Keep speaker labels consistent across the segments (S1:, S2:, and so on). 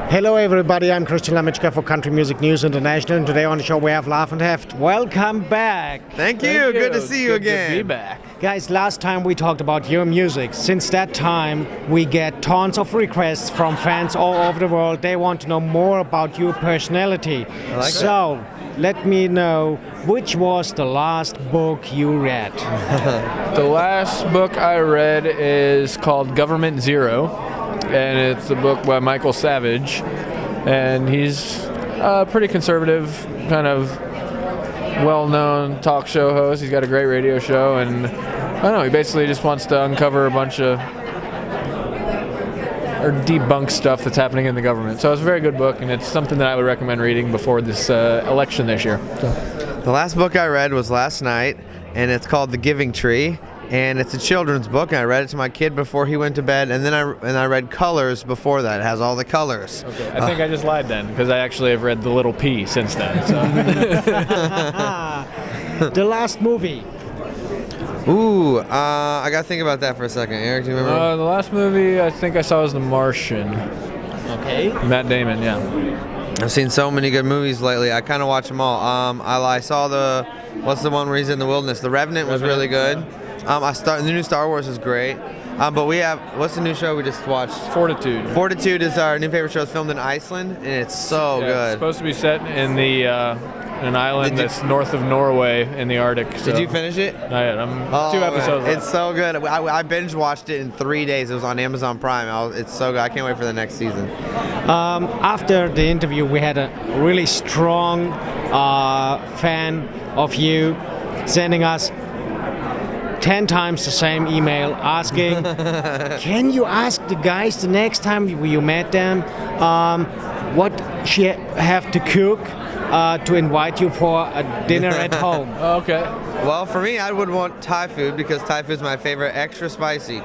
S1: Hello everybody, I'm Lamitschka for Country Music News International, and today on the show we have Laugh and Heft. Welcome back!
S2: Thank you. Good to see you again.
S3: Good to be back.
S1: Guys, last time we talked about your music. Since that time, we get tons of requests from fans all over the world. They want to know more about your personality. So, let me know, which was the last book you read?
S3: The last book I read is called Government Zero, and it's a book by Michael Savage, and he's a pretty conservative, kind of well-known talk show host. He's got a great radio show, and I don't know, he basically just wants to uncover a bunch of or debunk stuff that's happening in the government. So it's a very good book, and it's something that I would recommend reading before this election this year.
S2: The last book I read was last night, and it's called The Giving Tree, and it's a children's book, and I read it to my kid before he went to bed, and then I read Colors before that. It has all the colors.
S3: Okay, I think I just lied then, because I actually have read The Little P since then. So.
S1: The last movie.
S2: Ooh, I gotta think about that for a second. Eric, do you remember?
S3: The last movie I think I saw was The Martian.
S1: Okay.
S3: Matt Damon, yeah.
S2: I've seen so many good movies lately. I kind of watch them all. I saw what's the one where he's in the wilderness? The Revenant was really good. The new Star Wars is great. But we have, what's the new show we just watched?
S3: Fortitude.
S2: Fortitude is our new favorite show. It's filmed in Iceland, and it's so
S3: Yeah,
S2: good.
S3: It's supposed to be set in an island that's north of Norway in the Arctic. So.
S2: Did you finish it?
S3: Not yet. I'm 2
S2: man,
S3: episodes.
S2: It's so good. I binge watched it in 3 days. It was on Amazon Prime. It's so good. I can't wait for the next season.
S1: After the interview, we had a really strong fan of you sending us 10 times the same email asking, can you ask the guys the next time you met them what she have to cook to invite you for a dinner at home?
S3: Okay.
S2: Well, for me, I would want Thai food because Thai food is my favorite, extra spicy.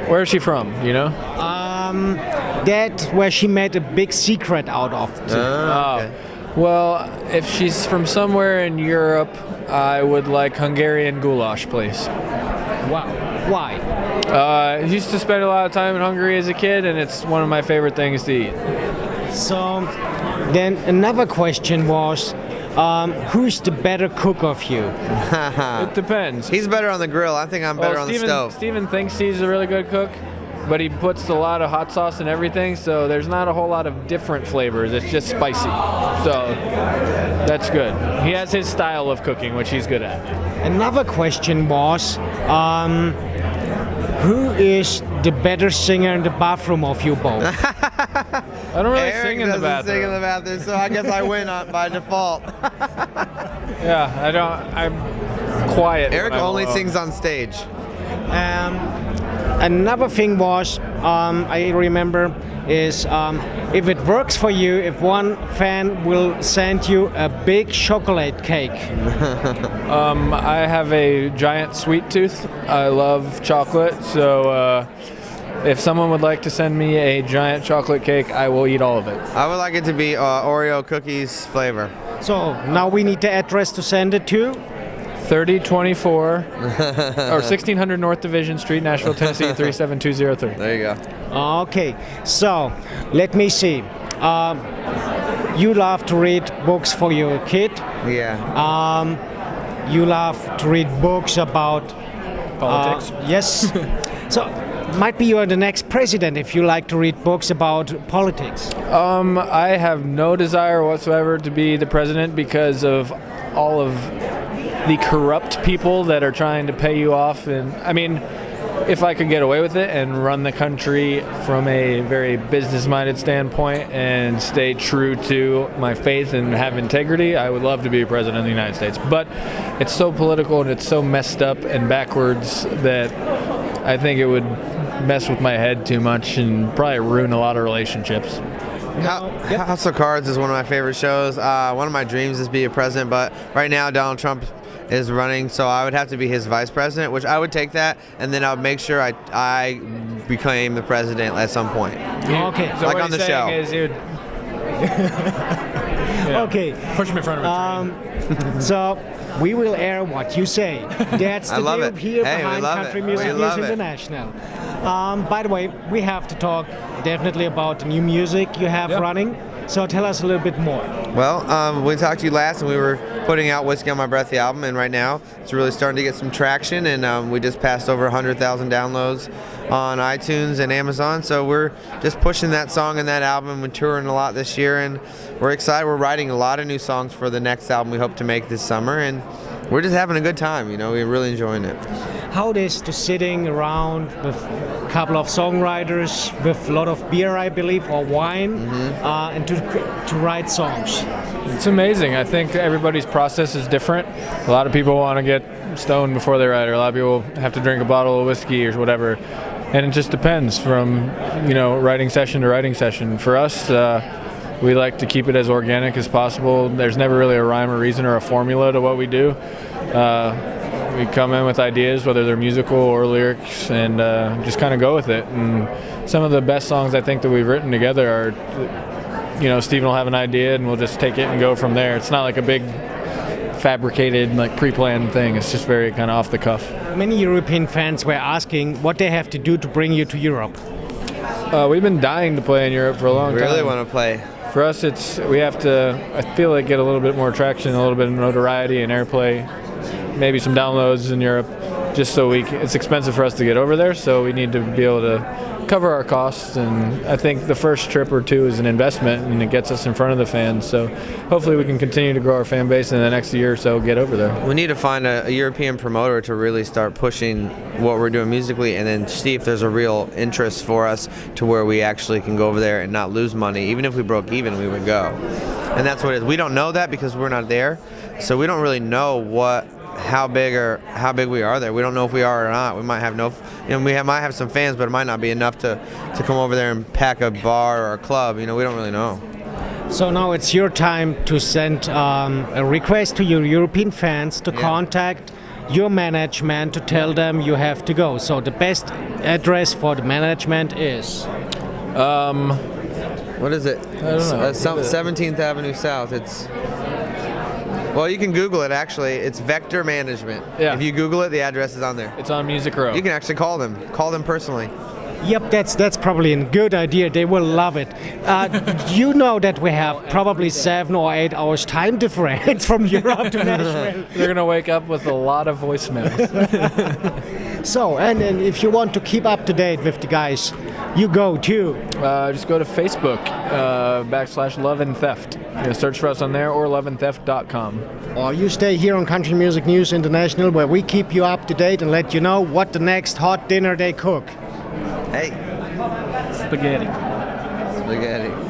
S3: Where is she from? You know?
S1: That's where she made a big secret out of.
S2: Okay.
S3: Well, if she's from somewhere in Europe, I would like Hungarian goulash, please.
S1: Wow. Why?
S3: I used to spend a lot of time in Hungary as a kid, and it's one of my favorite things to eat.
S1: So, then another question was, who's the better cook of you?
S3: It depends.
S2: He's better on the grill. I think I'm better on the stove.
S3: Steven thinks he's a really good cook, but he puts a lot of hot sauce in everything, so there's not a whole lot of different flavors. It's just spicy. So that's good. He has his style of cooking, which he's good at.
S1: Another question was, who is the better singer in the bathroom of you both?
S3: I don't really
S2: Eric
S3: sing in the
S2: doesn't
S3: bathroom.
S2: sing in the bathroom, so I guess I win by default.
S3: Yeah, I'm quiet.
S2: Eric
S3: when I'm
S2: only
S3: alone.
S2: sings on stage.
S1: Another thing was, I remember, is if it works for you, if one fan will send you a big chocolate cake.
S3: I have a giant sweet tooth. I love chocolate, so if someone would like to send me a giant chocolate cake, I will eat all of it.
S2: I would like it to be Oreo cookies flavor.
S1: So now we need the address to send it to.
S3: 3024 or 1600 North Division Street, Nashville, Tennessee 37203.
S2: There you go.
S1: Okay, so let me see. You love to read books for your kid.
S2: Yeah.
S1: You love to read books about
S3: Politics.
S1: yes. So might be you are the next president if you like to read books about politics.
S3: I have no desire whatsoever to be the president because of all of the corrupt people that are trying to pay you off. And I mean, if I could get away with it and run the country from a very business-minded standpoint and stay true to my faith and have integrity, I would love to be president of the United States. But it's so political and it's so messed up and backwards that I think it would mess with my head too much and probably ruin a lot of relationships.
S2: House of Cards is one of my favorite shows. One of my dreams is to be a president, but right now Donald Trump is running, so I would have to be his vice president, which I would take that, and then I would make sure I became the president at some point.
S1: Okay.
S3: So
S2: Like
S3: what
S2: on
S3: he's
S2: the show.
S3: saying is he would
S1: Okay.
S3: push me in front of a train.
S1: So we will air what you say. That's
S2: I
S1: the
S2: love
S1: deal
S2: it.
S1: here
S2: Hey, we
S1: behind
S2: love
S1: Country
S2: it.
S1: Music
S2: We
S1: News
S2: love it.
S1: International. By the way, we have to talk definitely about the new music you have running. So tell us a little bit more.
S2: Well, we talked to you last, and we were putting out Whiskey on My Breath, the album, and right now it's really starting to get some traction, and we just passed over 100,000 downloads on iTunes and Amazon, so we're just pushing that song and that album. We're touring a lot this year, and we're excited. We're writing a lot of new songs for the next album we hope to make this summer, and we're just having a good time, we're really enjoying it.
S1: How it is to sitting around with a couple of songwriters with a lot of beer, I believe, or wine, and to write songs?
S3: It's amazing. I think everybody's process is different. A lot of people want to get stoned before they write, or a lot of people have to drink a bottle of whiskey or whatever. And it just depends from, writing session to writing session. For us, we like to keep it as organic as possible. There's never really a rhyme or reason or a formula to what we do. We come in with ideas, whether they're musical or lyrics, and just kind of go with it. And some of the best songs I think that we've written together are, Steven will have an idea and we'll just take it and go from there. It's not like a big fabricated, pre-planned thing. It's just very kind of off the cuff.
S1: Many European fans were asking what they have to do to bring you to Europe.
S3: We've been dying to play in Europe for a long time.
S2: We really want to play.
S3: For us, we have to, I feel like, get a little bit more traction, a little bit of notoriety and airplay, maybe some downloads in Europe, just so it's expensive for us to get over there, so we need to be able to cover our costs, and I think the first trip or two is an investment, and it gets us in front of the fans, so hopefully we can continue to grow our fan base in the next year or so, get over there.
S2: We need to find a European promoter to really start pushing what we're doing musically, and then see if there's a real interest for us to where we actually can go over there and not lose money. Even if we broke even, we would go. And that's what it is. We don't know that because we're not there, so we don't really know how big we are there. We don't know if we are or not. We might have might have some fans, but it might not be enough to come over there and pack a bar or a club. We don't really know.
S1: So now it's your time to send a request to your European fans to contact your management to tell them you have to go. So the best address for the management is?
S2: What is it?
S3: I don't know.
S2: 17th Avenue South. Well, you can Google it, actually. It's Vector Management.
S3: Yeah.
S2: If you Google it, the address is on there.
S3: It's on Music Row.
S2: You can actually call them. Call them personally.
S1: Yep, that's probably a good idea. They will love it. You know that we have probably 7 or 8 hours time difference from Europe to Nashville.
S3: They're going to wake up with a lot of voicemails.
S1: So, and if you want to keep up to date with the guys, you go to?
S3: Just go to Facebook, /Love and Theft. Search for us on there, or loveandtheft.com.
S1: Or you stay here on Country Music News International, where we keep you up to date and let you know what the next hot dinner they cook.
S2: Hey.
S3: Spaghetti.
S2: Spaghetti.